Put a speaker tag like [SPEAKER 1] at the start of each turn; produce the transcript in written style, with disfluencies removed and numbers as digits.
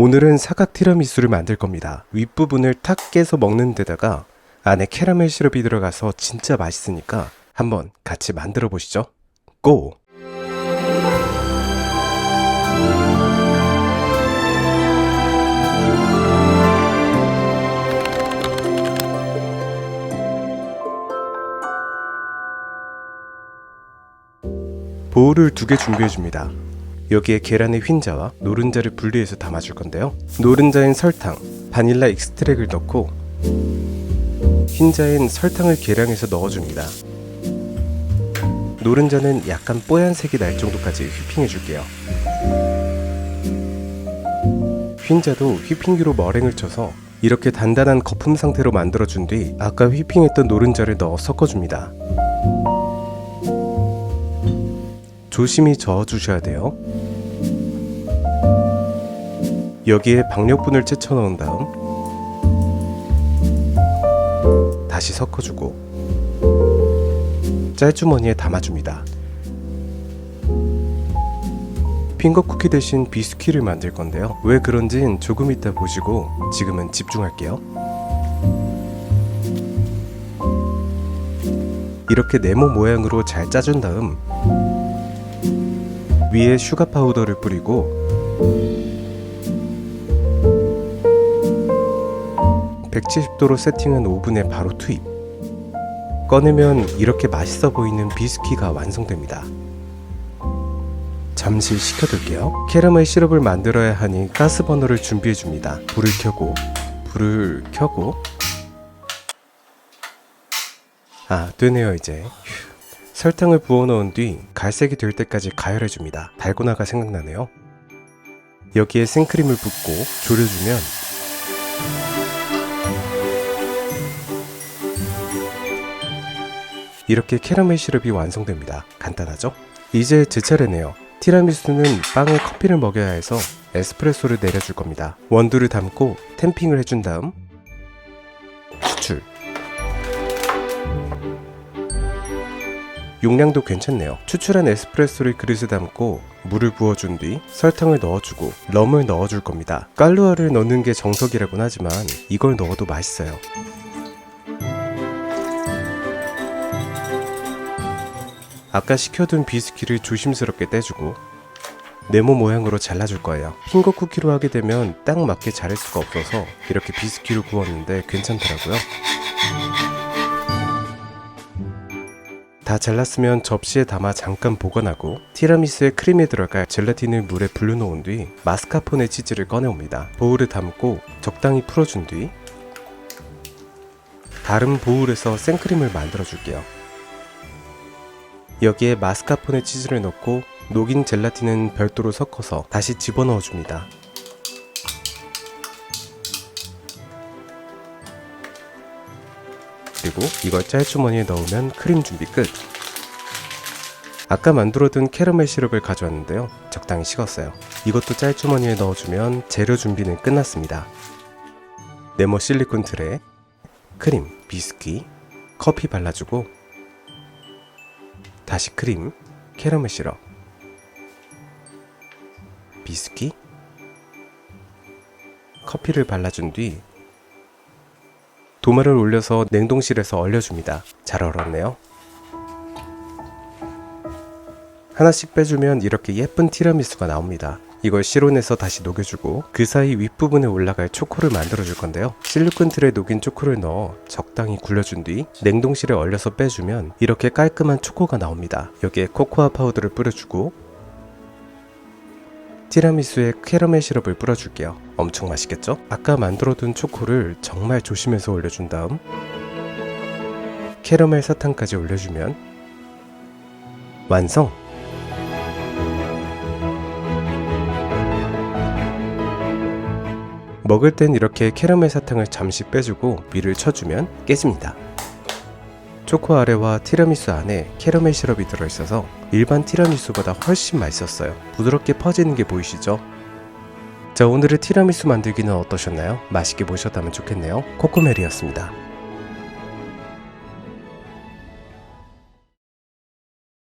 [SPEAKER 1] 오늘은 사각 티라미수를 만들 겁니다. 윗부분을 탁 깨서 먹는 데다가 안에 캐러멜 시럽이 들어가서 진짜 맛있으니까 한번 같이 만들어 보시죠. 고! 보울을 2개 준비해 줍니다. 여기에 계란의 흰자와 노른자를 분리해서 담아줄 건데요. 노른자엔 설탕, 바닐라 익스트랙을 넣고 흰자엔 설탕을 계량해서 넣어줍니다. 노른자는 약간 뽀얀색이 날 정도까지 휘핑해 줄게요. 흰자도 휘핑기로 머랭을 쳐서 이렇게 단단한 거품 상태로 만들어준 뒤 아까 휘핑했던 노른자를 넣어 섞어줍니다. 조심히 저어주셔야 돼요. 여기에 박력분을 채쳐 넣은 다음 다시 섞어주고 짤주머니에 담아줍니다. 핑거 쿠키 대신 비스킷을 만들 건데요. 왜 그런진 조금 이따 보시고 지금은 집중할게요. 이렇게 네모 모양으로 잘 짜준 다음 위에 슈가 파우더를 뿌리고 170도로 세팅한 오븐에 바로 투입. 꺼내면 이렇게 맛있어 보이는 비스키가 완성됩니다. 잠시 식혀둘게요. 캐러멜 시럽을 만들어야 하니 가스버너를 준비해줍니다. 불을 켜고 되네요 이제. 설탕을 부어 넣은 뒤 갈색이 될 때까지 가열해줍니다. 달고나가 생각나네요. 여기에 생크림을 붓고 졸여주면 이렇게 캐러멜 시럽이 완성됩니다. 간단하죠? 이제 제 차례네요. 티라미수는 빵에 커피를 먹여야 해서 에스프레소를 내려줄 겁니다. 원두를 담고 탬핑을 해준 다음 추출. 용량도 괜찮네요. 추출한 에스프레소를 그릇에 담고 물을 부어준 뒤 설탕을 넣어주고 럼을 넣어줄 겁니다. 깔루아를 넣는 게 정석이라곤 하지만 이걸 넣어도 맛있어요. 아까 식혀둔 비스킷을 조심스럽게 떼주고 네모 모양으로 잘라줄 거예요. 핑거 쿠키로 하게 되면 딱 맞게 자를 수가 없어서 이렇게 비스킷을 구웠는데 괜찮더라고요. 다 잘랐으면 접시에 담아 잠깐 보관하고 티라미수의 크림에 들어갈 젤라틴을 물에 불려놓은 뒤 마스카포네 치즈를 꺼내옵니다. 보울에 담고 적당히 풀어준 뒤 다른 보울에서 생크림을 만들어 줄게요. 여기에 마스카포네 치즈를 넣고 녹인 젤라틴은 별도로 섞어서 다시 집어넣어 줍니다. 그리고 이걸 짤주머니에 넣으면 크림 준비 끝! 아까 만들어둔 캐러멜 시럽을 가져왔는데요. 적당히 식었어요. 이것도 짤주머니에 넣어주면 재료 준비는 끝났습니다. 네모 실리콘 틀에 크림, 비스킷, 커피 발라주고 다시 크림, 캐러멜 시럽, 비스킷, 커피를 발라준 뒤 도마를 올려서 냉동실에서 얼려줍니다. 잘 얼었네요. 하나씩 빼주면 이렇게 예쁜 티라미수가 나옵니다. 이걸 실온에서 다시 녹여주고 그 사이 윗부분에 올라갈 초코를 만들어줄 건데요. 실리콘 틀에 녹인 초코를 넣어 적당히 굴려준 뒤 냉동실에 얼려서 빼주면 이렇게 깔끔한 초코가 나옵니다. 여기에 코코아 파우더를 뿌려주고 티라미수에 캐러멜 시럽을 뿌려줄게요. 엄청 맛있겠죠? 아까 만들어둔 초코를 정말 조심해서 올려준 다음 캐러멜 사탕까지 올려주면 완성! 먹을 땐 이렇게 캐러멜 사탕을 잠시 빼주고 위를 쳐주면 깨집니다. 초코 아래와 티라미수 안에 캐러멜 시럽이 들어있어서 일반 티라미수보다 훨씬 맛있었어요. 부드럽게 퍼지는 게 보이시죠? 자, 오늘의 티라미수 만들기는 어떠셨나요? 맛있게 보셨다면 좋겠네요. 코코멜이었습니다.